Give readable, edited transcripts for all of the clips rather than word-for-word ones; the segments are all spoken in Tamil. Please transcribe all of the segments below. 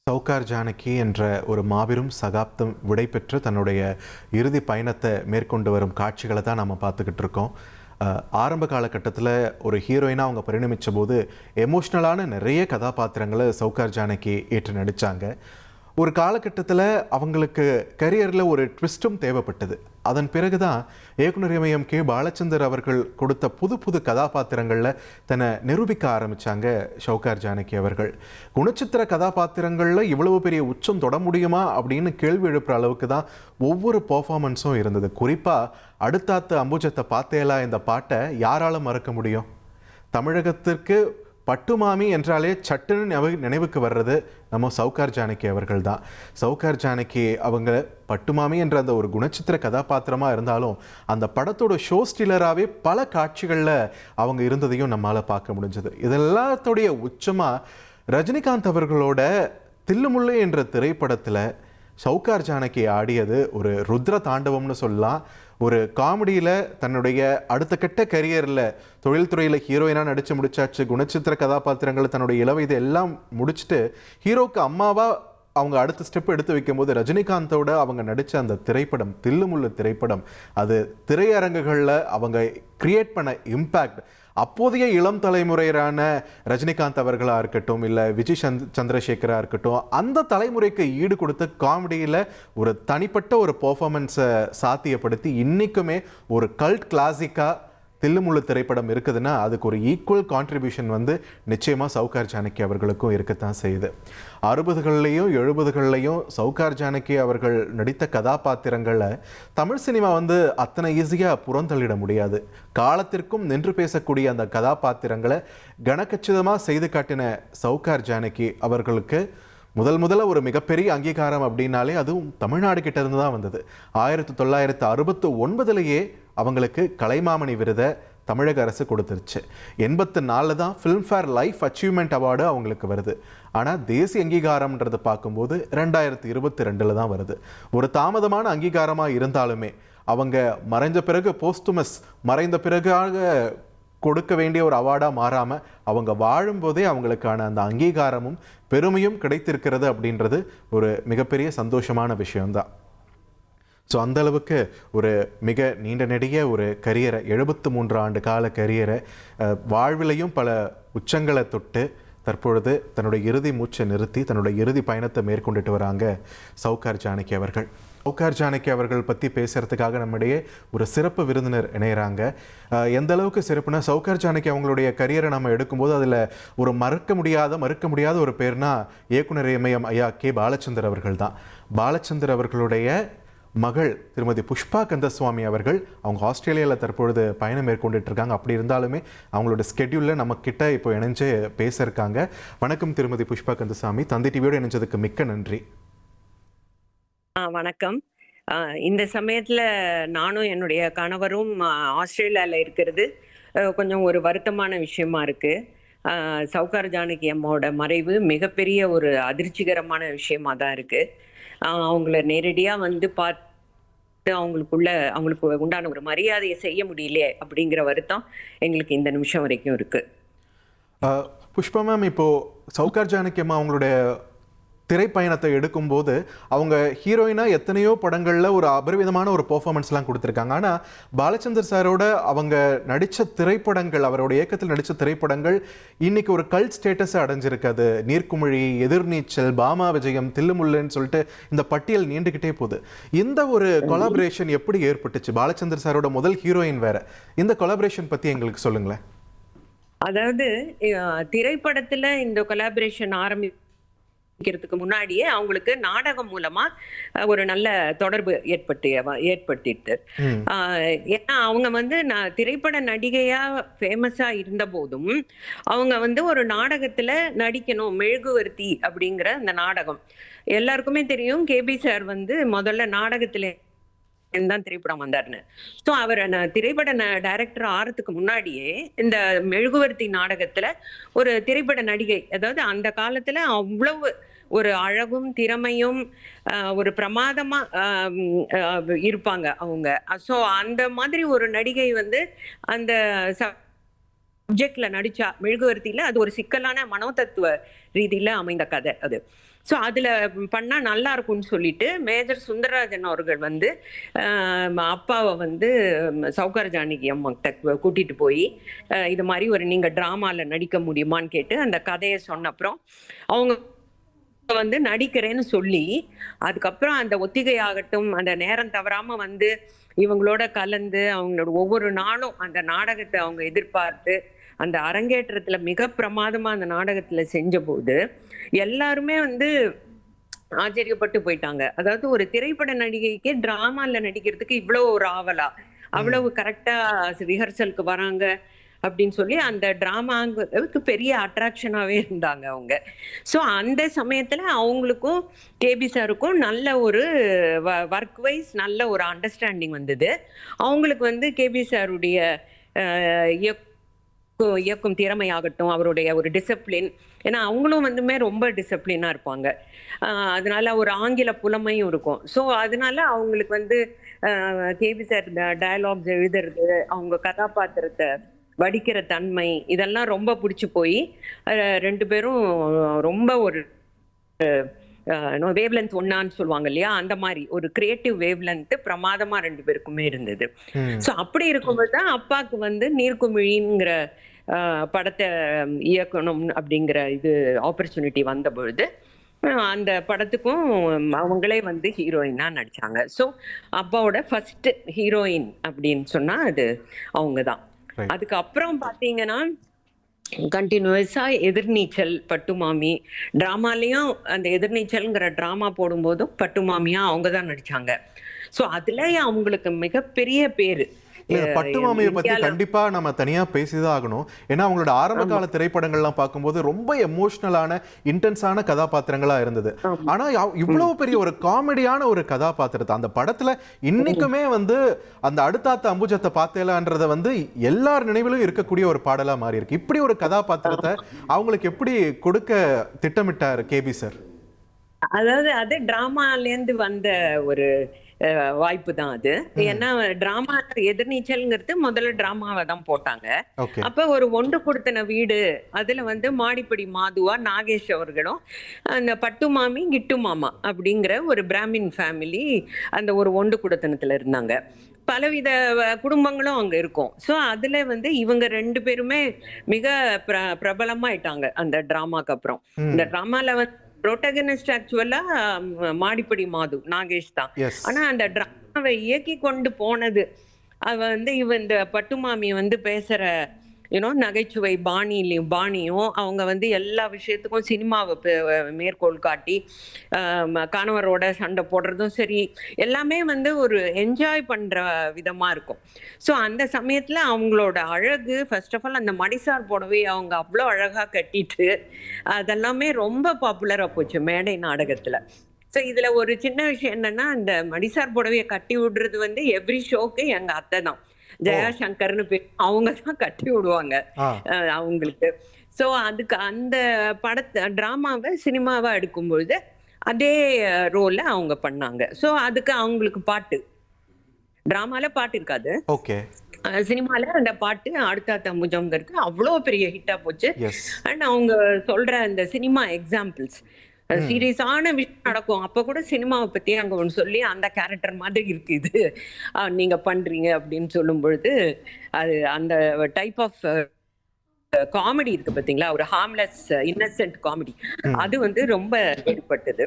சௌகார் ஜானகி என்ற ஒரு மாபெரும் சகாப்தம் விடைபெற்று தன்னுடைய இறுதி பயணத்தை மேற்கொண்டு வரும் காட்சிகளை தான் நம்ம பார்த்துக்கிட்டு இருக்கோம். ஆரம்ப காலகட்டத்தில் ஒரு ஹீரோயினாக அவங்க பரிணமித்த போது எமோஷ்னலான நிறைய கதாபாத்திரங்களை சௌகார் ஜானகி ஏற்று நடித்தாங்க. ஒரு காலகட்டத்தில் அவங்களுக்கு கரியரில் ஒரு ட்விஸ்ட்டும் தேவைப்பட்டது. அதன் பிறகு தான் இயக்குனர் இமயம் கே பாலச்சந்தர் அவர்கள் கொடுத்த புது புது கதாபாத்திரங்களில் தன்னை நிரூபிக்க ஆரம்பித்தாங்க சௌகார் ஜானகி அவர்கள். குணச்சித்திர கதாபாத்திரங்களில் இவ்வளவு பெரிய உச்சம் தொட முடியுமா அப்படின்னு கேள்வி எழுப்புகிற அளவுக்கு தான் ஒவ்வொரு பர்ஃபார்மன்ஸும் இருந்தது. குறிப்பாக அடுத்தாத்து அம்புஜத்தை பார்த்தேலா இந்த பாட்டை யாரால மறக்க முடியும்? தமிழகத்திற்கு பட்டுமாமி என்றாலே சட்டுன்னு நினைவுக்கு வர்றது நம்ம சௌகார் ஜானகி அவர்கள் தான். சௌகார் ஜானகி அவங்க பட்டுமாமி என்ற அந்த ஒரு குணச்சித்திர கதாபாத்திரமாக இருந்தாலும் அந்த படத்தோட ஷோ ஸ்டீலராகவே பல காட்சிகளில் அவங்க இருந்ததையும் நம்மளால் பார்க்க முடிஞ்சது. இதெல்லாத்துடைய உச்சமாக ரஜினிகாந்த் அவர்களோட தில்லுமுல்லு என்ற திரைப்படத்தில் சௌகார் ஜானகி ஆடியது ஒரு ருத்ர தாண்டவம்னு சொல்லலாம். ஒரு காமெடியில் தன்னுடைய அடுத்த கட்ட கரியரில் தொழில்துறையில் ஹீரோயினாக நடித்து முடிச்சாச்சு. குணச்சித்திர கதாபாத்திரங்களை தன்னுடைய இளவயது எல்லாம் முடிச்சுட்டு ஹீரோக்கு அம்மாவாக அவங்க அடுத்த ஸ்டெப் எடுத்து வைக்கும்போது ரஜினிகாந்தோட அவங்க நடித்த அந்த திரைப்படம் தில்லுமுல்லு திரைப்படம் அது திரையரங்குகளில் அவங்க கிரியேட் பண்ண இம்பேக்ட் அப்போதைய இளம் தலைமுறையிலான ரஜினிகாந்த் அவர்களாக இருக்கட்டும், இல்லை விஜய் சந்திரசேகராக இருக்கட்டும், அந்த தலைமுறைக்கு ஈடு கொடுத்த காமெடியில் ஒரு தனிப்பட்ட ஒரு பெர்ஃபார்மன்ஸை சாத்தியப்படுத்தி இன்றைக்குமே ஒரு கல்ட் கிளாசிக்காக தில்லுமுல்லு திரைப்படம் இருக்குதுன்னா அதுக்கு ஒரு ஈக்குவல் கான்ட்ரிபியூஷன் நிச்சயமாக சௌகார் ஜானகி அவர்களுக்கும் இருக்கத்தான் செய்யுது. 60கள்லையும் 70கள்லையும் சௌகார் ஜானகி அவர்கள் நடித்த கதாபாத்திரங்களை தமிழ் சினிமா அத்தனை ஈஸியாக புறந்தள்ளிட முடியாது. காலத்திற்கும் நின்று பேசக்கூடிய அந்த கதாபாத்திரங்களை கனக்கச்சிதமாக செய்து காட்டின சௌகார் ஜானகி அவர்களுக்கு முதல்ல ஒரு மிகப்பெரிய அங்கீகாரம் அப்படின்னாலே அதுவும் தமிழ்நாடு கிட்ட இருந்து தான் வந்தது. 1969 அவங்களுக்கு கலைமாமணி விருதை தமிழக அரசு கொடுத்துருச்சு. 84 தான் ஃபிலிம்ஃபேர் லைஃப் அச்சீவ்மெண்ட் அவார்டு அவங்களுக்கு வருது. ஆனால் தேசிய அங்கீகாரம்ன்றது பார்க்கும்போது 2022 தான் வருது. ஒரு தாமதமான அங்கீகாரமாக இருந்தாலுமே அவங்க மறைஞ்ச பிறகு மறைந்த பிறகாக கொடுக்க வேண்டிய ஒரு அவார்டாக மாறாமல் அவங்க வாழும்போதே அவங்களுக்கான அந்த அங்கீகாரமும் பெருமையும் கிடைத்திருக்கிறது அப்படின்றது ஒரு மிகப்பெரிய சந்தோஷமான விஷயம்தான். ஸோ அந்த அளவுக்கு ஒரு மிக நீண்ட நெடிய ஒரு கரியரை 73 ஆண்டு கால கரியரை வாழ்விலையும் பல உச்சங்களை தொட்டு தற்பொழுது தன்னுடைய இறுதி மூச்சை நிறுத்தி தன்னுடைய இறுதி பயணத்தை மேற்கொண்டுட்டு வராங்க சௌகார் ஜானகி அவர்கள். சௌகார் ஜானகி அவர்கள் பற்றி பேசுகிறதுக்காக நம்மிடையே ஒரு சிறப்பு விருந்தினர் இணைகிறாங்க. எந்த அளவுக்கு சிறப்புனா சௌகார் ஜானகி அவங்களுடைய கரியரை நம்ம எடுக்கும்போது அதில் ஒரு மறுக்க முடியாத ஒரு பேர்னா இயக்குனர் இமயம் ஐயா கே பாலச்சந்தர் அவர்கள் தான். பாலச்சந்தர் அவர்களுடைய மகள் திருமதி புஷ்பா கந்தசுவாமி அவர்கள் அவங்க ஆஸ்திரேலியாவில் தற்பொழுது பயணம் மேற்கொண்டுட்டு இருக்காங்க. அப்படி இருந்தாலுமே அவங்களோட ஸ்கெட்யூலில் நம்ம கிட்ட இப்போ இணைஞ்சு பேசியிருக்காங்க. வணக்கம் திருமதி புஷ்பா கந்தசாமி, தந்தி டிவியோடு இணைஞ்சதுக்கு மிக்க நன்றி. வணக்கம். இந்த சமயத்தில் நானும் என்னுடைய கணவரும் ஆஸ்திரேலியாவில் இருக்கிறது கொஞ்சம் ஒரு வருத்தமான விஷயமா இருக்குது. சௌகார் ஜானகி அம்மாவோட மறைவு மிகப்பெரிய ஒரு அதிர்ச்சிகரமான விஷயமா தான் இருக்குது. அவங்கள நேரடியாக பார்த்து அவங்களுக்கு உண்டான ஒரு மரியாதையை செய்ய முடியலையே அப்படிங்கிற வருத்தம் எங்களுக்கு இந்த நிமிஷம் வரைக்கும் இருக்குது. புஷ்பா மேம், இப்போது சௌகார் ஜானகி அம்மா அவங்களுடைய திரைப்பயணத்தை எடுக்கும்போது அவங்க ஹீரோயினாக எத்தனையோ படங்களில் ஒரு அபரிவிதமான ஒரு பெர்ஃபார்மன்ஸ்லாம் கொடுத்துருக்காங்க. ஆனால் பாலச்சந்தர் சாரோட அவங்க நடித்த திரைப்படங்கள், அவரோட இயக்கத்தில் நடித்த திரைப்படங்கள் இன்னைக்கு ஒரு கல்ட் ஸ்டேட்டஸை அடைஞ்சிருக்காது. நீர்க்குமிழி, எதிர்நீச்சல், பாமா விஜயம், தில்லுமுல்லுன்னு சொல்லிட்டு இந்த பட்டியல் நீண்டுக்கிட்டே போகுது. இந்த ஒரு கொலாபரேஷன் எப்படி ஏற்பட்டுச்சு? பாலச்சந்தர் சாரோட முதல் ஹீரோயின் வேற. இந்த கொலாபரேஷன் பற்றி எங்களுக்கு சொல்லுங்களேன். அதாவது திரைப்படத்தில் இந்த கொலாபரேஷன் ஆரம்பிக்கிறதுக்கு முன்னாடியே அவங்களுக்கு நாடகம் மூலமா ஒரு நல்ல தொடர்பு ஏற்பட்டுட்டு ஏன்னா அவங்க திரைப்பட நடிகையா ஃபேமஸா இருந்த போதும் அவங்க ஒரு நாடகத்துல நடிக்கணும். மெழுகுவர்த்தி அப்படிங்கிற அந்த நாடகம் எல்லாருக்குமே தெரியும். கேபி சார் முதல்ல நாடகத்துல தான் திரைப்படம் வந்தாருன்னு. ஸோ அவர் திரைப்பட டைரக்டர் ஆறதுக்கு முன்னாடியே இந்த மெழுகுவர்த்தி நாடகத்துல ஒரு திரைப்பட நடிகை, அதாவது அந்த காலத்துல அவ்வளவு ஒரு அழகும் திறமையும் ஒரு பிரமாதமா இருப்பாங்க அவங்க. ஸோ அந்த மாதிரி ஒரு நடிகை அந்த சப்ஜெக்ட்ல நடிச்சா மெழுகுவர்த்தியில அது ஒரு சிக்கலான மனோதத்துவ ரீதியில அமைந்த கதை அது. ஸோ அதில் பண்ணால் நல்லா இருக்கும்னு சொல்லிட்டு மேஜர் சுந்தரராஜன் அவர்கள் வந்து அப்பாவை வந்து சௌகார் ஜானகி அம்மாக்கிட்ட கூட்டிகிட்டு போய் இது மாதிரி ஒரு நீங்கள் ட்ராமாவில் நடிக்க முடியுமான்னு கேட்டு அந்த கதையை சொன்ன அப்புறம் அவங்க வந்து நடிக்கிறேன்னு சொல்லி அதுக்கப்புறம் அந்த ஒத்திகை ஆகட்டும் அந்த நேரம் தவறாமல் வந்து இவங்களோட கலந்து அவங்களோட ஒவ்வொரு நாளும் அந்த நாடகத்தை அவங்க எதிர்பார்த்து அந்த அரங்கேற்றத்துல மிக பிரமாதமா அந்த நாடகத்துல செஞ்ச போது எல்லாருமே வந்து ஆச்சரியப்பட்டு போயிட்டாங்க. அதாவது ஒரு திரைப்பட நடிகைக்கு டிராமால நடிக்கிறதுக்கு இவ்வளவு ஒரு ஆவலா, அவ்வளவு கரெக்டா ரிஹர்சலுக்கு வராங்க அப்படின்னு சொல்லி அந்த டிராமாவுக்கு பெரிய அட்ராக்ஷனாவே இருந்தாங்க அவங்க. ஸோ அந்த சமயத்துல அவங்களுக்கும் கேபி சாருக்கும் நல்ல ஒரு ஒர்க் வைஸ் நல்ல ஒரு அண்டர்ஸ்டாண்டிங் வந்தது. அவங்களுக்கு வந்து கேபி சாருடைய இயக்கும் திறமையாகட்டும், அவருடைய ஒரு டிசிப்ளின், ஏன்னா அவங்களும் வந்துமே ரொம்ப டிசிப்ளினா இருப்பாங்க. அதனால ஒரு ஆங்கில புலமையும் இருக்கும். ஸோ அதனால அவங்களுக்கு வந்து கேபி சார் டயலாக்ஸ் எழுதுறது, அவங்க கதாபாத்திரத்தை வடிக்கிற தன்மை, இதெல்லாம் ரொம்ப பிடிச்சி போய் 2 பேரும் ரொம்ப ஒரு வேவ்லென்த் ஒன்னான்னு சொல்லுவாங்க இல்லையா, அந்த மாதிரி ஒரு கிரியேட்டிவ் வேவ்லென்த் பிரமாதமா 2 பேருக்குமே இருந்தது. ஸோ அப்படி இருக்கும்போது தான் அப்பாவுக்கு வந்து நீர்க்குமிழிங்கிற படத்தை இயக்கணும் அப்படிங்கிற இது ஆப்பர்ச்சுனிட்டி வந்த பொழுது அந்த படத்துக்கும் அவங்களே வந்து ஹீரோயினா நடிச்சாங்க. ஸோ அப்பாவோட ஃபர்ஸ்ட் ஹீரோயின் அப்படின்னு சொன்னா அது அவங்க தான். அதுக்கப்புறம் பாத்தீங்கன்னா கண்டினியூஸா எதிர்நீச்சல், பட்டுமாமி டிராமாலையும் அந்த எதிர்நீச்சல்ங்கிற டிராமா போடும்போதும் பட்டுமாமியா அவங்க தான் நடிச்சாங்க. ஸோ அதுல அவங்களுக்கு மிகப்பெரிய பேரு. பட்டுமாமியை பத்தி கண்டிப்பா நம்ம தனியா பேசிதான் ஆகணும். ஏன்னா அவங்களோட ஆரம்ப கால திரைப்படங்கள்லாம் பார்க்கும்போது ரொம்ப எமோஷனலான இன்டென்ஸான கதாபாத்திரங்களா இருந்தது. ஆனா இவ்வளவு பெரிய ஒரு காமெடியான ஒரு கதாபாத்திரத்தை அந்த படத்துல இன்னைக்குமே வந்து அந்த அடுத்தாத்த அம்புஜத்தை பார்த்தேலான்றத வந்து எல்லார் நினைவிலும் இருக்கக்கூடிய ஒரு பாடலா மாறி இருக்கு. இப்படி ஒரு கதாபாத்திரத்தை அவங்களுக்கு எப்படி கொடுக்க திட்டமிட்டார் கேபி சார்? அதாவது அது டிராமாலேருந்து வந்த ஒரு வாய்ப்பு தான் அது. ஏன்னா டிராமா எதிர்நீச்சல்ங்கிறது முதல்ல டிராமாவை தான் போட்டாங்க. அப்ப ஒரு ஒன்று கொடுத்தன வீடு, அதுல வந்து மாடிப்படி மாதுவா நாகேஷ் அவர்களும் அந்த பட்டுமாமி கிட்டு மாமா அப்படிங்கிற ஒரு பிராமின் ஃபேமிலி அந்த ஒரு ஒன்று கொடுத்தனத்துல இருந்தாங்க. பலவித குடும்பங்களும் அங்க இருக்கும். ஸோ அதுல வந்து இவங்க 2 பேருமே மிக பிரபலமாயிட்டாங்க அந்த டிராமாக்கு அப்புறம். இந்த டிராமால வந்து புரோட்டகனிஸ்ட் ஆக்சுவலா மாடிப்படி மாது நாகேஷ் தான். ஆனா அந்த டிராமாவை இயக்கி கொண்டு போனது அவ வந்து இந்த பட்டுமாமி வந்து பேசுற நகைச்சுவை பாணியும் அவங்க வந்து எல்லா விஷயத்துக்கும் சினிமாவை மேற்கோள் காட்டி கணவரோட சண்டை போடுறதும் சரி, எல்லாமே வந்து ஒரு என்ஜாய் பண்ற விதமா இருக்கும். ஸோ அந்த சமயத்துல அவங்களோட அழகு, ஃபர்ஸ்ட் ஆஃப் ஆல் அந்த மடிசார் புடவை அவங்க அவ்வளோ அழகா கட்டிட்டு அதெல்லாமே ரொம்ப பாப்புலரா போச்சு மேடை நாடகத்துல. ஸோ இதுல ஒரு சின்ன விஷயம் என்னன்னா, அந்த மடிசார் புடவையை கட்டி விடுறது வந்து எவ்ரி ஷோக்கு எங்க அத்தை தான், ஜெயா சங்கர்னு பேர், அவங்க தான் கட்டி விடுவாங்க அவங்களுக்கு. ஸோ அதுக்கு அந்த படத்தை டிராமாவை சினிமாவா எடுக்கும்பொழுது அதே ரோல்ல அவங்க பண்ணாங்க. ஸோ அதுக்கு அவங்களுக்கு பாட்டு, டிராமால பாட்டு இருக்காது, சினிமால அந்த பாட்டு அடுத்த அம்புஜம்ங்கிறது அவ்வளோ பெரிய ஹிட்டா போச்சு. அண்ட் அவங்க சொல்ற அந்த சினிமா எக்ஸாம்பிள்ஸ், சீரியஸான விஷயம் நடக்கும், அப்ப கூட சினிமாவை பத்தி அங்க ஒன்று சொல்லி அந்த கேரக்டர் மாதிரி இருக்கு இது நீங்க பண்றீங்க அப்படின்னு சொல்லும் பொழுது அது அந்த டைப் ஆஃப் காமெடி இருக்கு பாத்தீங்களா, ஒரு ஹார்ம்லெஸ் இன்னசென்ட் காமெடி, அது வந்து ரொம்ப ஏற்பட்டது.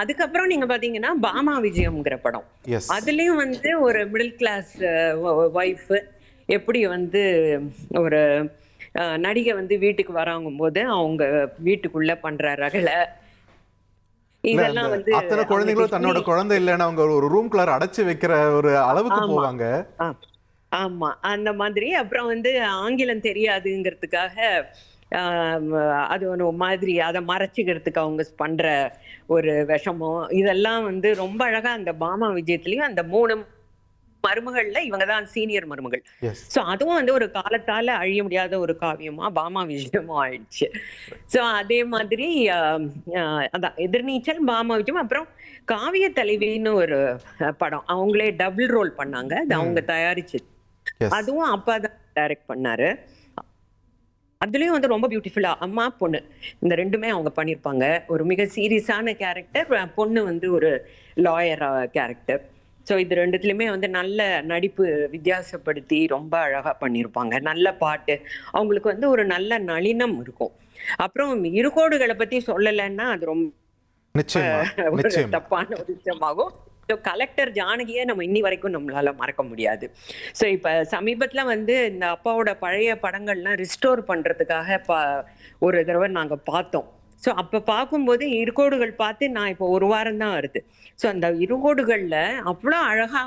அதுக்கப்புறம் நீங்க பாத்தீங்கன்னா பாமா விஜயம்ங்கிற படம், அதுலயும் வந்து ஒரு மிடில் கிளாஸ் ஒய்ஃப் எப்படி வந்து ஒரு நடிகை வந்து வீட்டுக்கு வராங்கும் போது அவங்க வீட்டுக்குள்ள பண்ற ரகலை, இதெல்லாம் வந்து அத்தனை குழந்தைகளும் தன்னோட குழந்தை இல்லைன்னு அவங்க ஒரு ரூம்குள்ளார அடைச்சு வைக்கிற ஒரு அளவுக்கு போவாங்க. ஆமா, அந்த மாதிரி. அப்புறம் வந்து ஆங்கிலம் தெரியாதுங்கிறதுக்காக அது ஒரு மாதிரி அதை மறைச்சிக்கிறதுக்கு அவங்க பண்ற ஒரு விஷமம், இதெல்லாம் வந்து ரொம்ப அழகா அந்த பாமா விஜயத்திலயும் அந்த 3 மருமகள்ல இவங்க தான் சீனியர் மருமகள். சோ அதுவும் வந்து ஒரு காலத்தால அழிய முடியாத ஒரு காவியமா பாமா விஜயமும் ஆயிடுச்சு. சோ அதே மாதிரி அதான் எதிர்நீச்சல், பாமா விஜயம், அப்புறம் காவிய தலைவின்னு ஒரு படம் அவங்களே டபுள் ரோல் பண்ணாங்க, அது அவங்க தயாரிச்சு, அதுவும் அப்பா தான் டைரக்ட் பண்ணாரு. அதுலயும் வந்து ரொம்ப பியூட்டிஃபுல்லா அம்மா பொண்ணு இந்த ரெண்டுமே அவங்க பண்ணியிருப்பாங்க. ஒரு மிக சீரியஸான கேரக்டர், பொண்ணு வந்து ஒரு லாயர் கேரக்டர். ஸோ இது ரெண்டுத்துலயுமே வந்து நல்ல நடிப்பு வித்தியாசப்படுத்தி ரொம்ப அழகா பண்ணியிருப்பாங்க. நல்ல பாட்டு, அவங்களுக்கு வந்து ஒரு நல்ல நளினம் இருக்கும். அப்புறம் இருகோடுகளை பத்தி சொல்லலைன்னா அது ரொம்ப நிச்சயமா, ஒரு நிச்சயமா. தப்பான ஒரு விஷயமாகும். ஸோ கலெக்டர் ஜானகியை நம்ம இன்னி வரைக்கும் நம்மளால மறக்க முடியாது. ஸோ இப்ப சமீபத்துல வந்து இந்த அப்பாவோட பழைய படங்கள்லாம் ரிஸ்டோர் பண்றதுக்காக ஒரு தடவை நாங்க பார்த்தோம். ஸோ அப்ப பார்க்கும்போது இருகோடுகள் பார்த்து நான் இப்போ ஒரு வாரம் தான் வருது. ஸோ அந்த இருகோடுகள்ல அவ்வளோ அழகா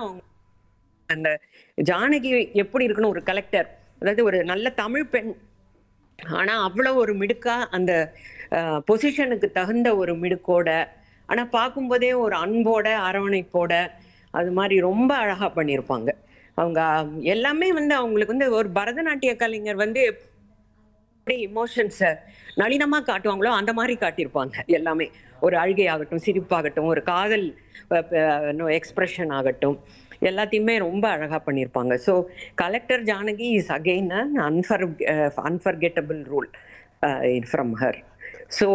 அந்த ஜானகி எப்படி இருக்கணும் ஒரு கலெக்டர், அதாவது ஒரு நல்ல தமிழ் பெண், ஆனா அவ்வளவு ஒரு மிடுக்கா அந்த பொசிஷனுக்கு தகுந்த ஒரு மிடுக்கோட, ஆனா பார்க்கும்போதே ஒரு அன்போட அரவணைப்போட அது மாதிரி ரொம்ப அழகா பண்ணியிருப்பாங்க. அவங்க எல்லாமே வந்து அவங்களுக்கு வந்து ஒரு பரதநாட்டிய கலைஞர் வந்து எப்படி இமோஷன்ஸை நளினமா காட்டுவாங்களோ அந்த மாதிரி காட்டியிருப்பாங்க எல்லாமே. ஒரு அழுகை ஆகட்டும், சிரிப்பாகட்டும், ஒரு காதல் எக்ஸ்பிரஷன் ஆகட்டும், எல்லாத்தையுமே ரொம்ப அழகா பண்ணியிருப்பாங்க. So collector Janaki is again unforgettable role from her. So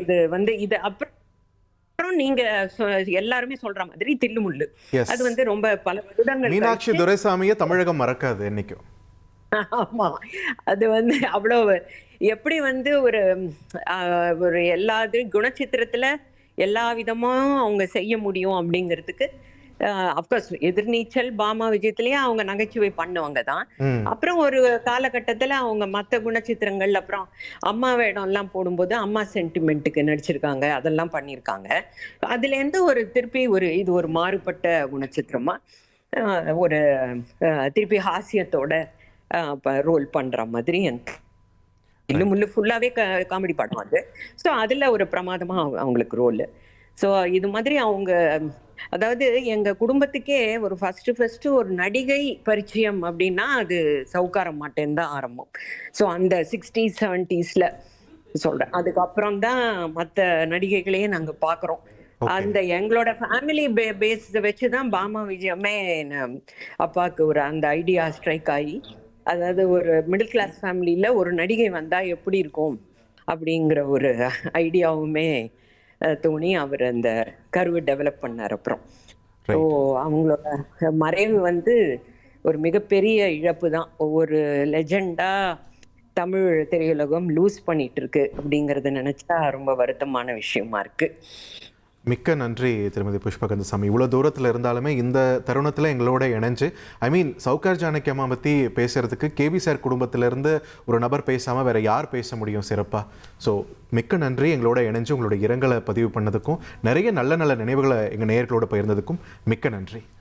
இது வந்து இது அப்புறம் நீங்க எல்லாருமே சொல்ற மாதிரி தில்லுமுள்ளு, எஸ். அது வந்து ரொம்ப பல வருடங்கள் மீனாட்சி கழிச்சு. துரைசாமியை தமிழகம் மறக்காது என்னைக்கும். ஆமா, அது வந்து அவ்வளவு எப்படி வந்து ஒரு எல்லா குணச்சித்திரத்துல எல்லா விதமும் அவங்க செய்ய முடியும் அப்படிங்கிறதுக்கு அப்கோர்ஸ் எதிர்நீச்சல் பாமா விஜயத்திலேயே அவங்க நகைச்சுவை பண்ணுவாங்க தான். ம். அப்புறம் ஒரு காலகட்டத்துல அவங்க மற்ற குணச்சித்திரங்கள், அப்புறம் அம்மா வேடம் எல்லாம் போடும்போது அம்மா சென்டிமெண்ட்டுக்கு நடிச்சிருக்காங்க, அதெல்லாம் பண்ணியிருக்காங்க. அதுல இருந்து ஒரு திருப்பி இது ஒரு மாறுபட்ட குணச்சித்திரமா ஒரு திருப்பி ஹாஸ்யத்தோட ரோல் பண்ற மாதிரி இன்னும் முள்ளு ஃபுல்லாவே காமெடி படம் அது. ஸோ அதுல ஒரு பிரமாதமா அவங்களுக்கு ரோல். ஸோ இது மாதிரி அவங்க, அதாவது எங்க குடும்பத்துக்கே ஒரு ஃபர்ஸ்ட் ஒரு நடிகை பரிச்சயம் அப்படின்னா அது சவுக்காரம் மாட்டேன்னு தான் ஆரம்பம். ஸோ அந்த 60s 70sல சொல்றேன். அதுக்கப்புறம் தான் மற்ற நடிகைகளையே நாங்க பாக்குறோம். அந்த எங்களோட ஃபேமிலி பேஸ் வச்சுதான் பாமா விஜயமே அப்பாவுக்கு ஒரு அந்த ஐடியா ஸ்ட்ரைக் ஆகி, அதாவது ஒரு மிடில் கிளாஸ் ஃபேமிலியில ஒரு நடிகை வந்தா எப்படி இருக்கும் அப்படிங்கிற ஒரு ஐடியாவுமே தோணி அவர் அந்த கருவை டெவலப் பண்ணார். அப்புறம் ஸோ அவங்களோட மறைவு வந்து ஒரு மிகப்பெரிய இழப்பு தான். ஒவ்வொரு லெஜெண்டா தமிழ் திரையுலகம் லூஸ் பண்ணிட்டு இருக்கு அப்படிங்கறத நினைச்சா ரொம்ப வருத்தமான விஷயமா இருக்கு. மிக்க நன்றி திருமதி புஷ்பா கந்தசாமி. இவ்வளோ தூரத்தில் இருந்தாலுமே இந்த தருணத்தில் எங்களோட இணைஞ்சு, சவுகார் ஜானகி அம்மா பற்றி பேசுகிறதுக்கு கேபி சார் குடும்பத்திலேருந்து ஒரு நபர் பேசாமல் வேறு யார் பேச முடியும் சிறப்பாக? ஸோ மிக்க நன்றி எங்களோட இணைஞ்சு உங்களோட இரங்கலை பதிவு பண்ணதுக்கும், நிறைய நல்ல நல்ல நினைவுகளை எங்கள் நேயர்களோட பகிர்ந்ததுக்கும் மிக்க நன்றி.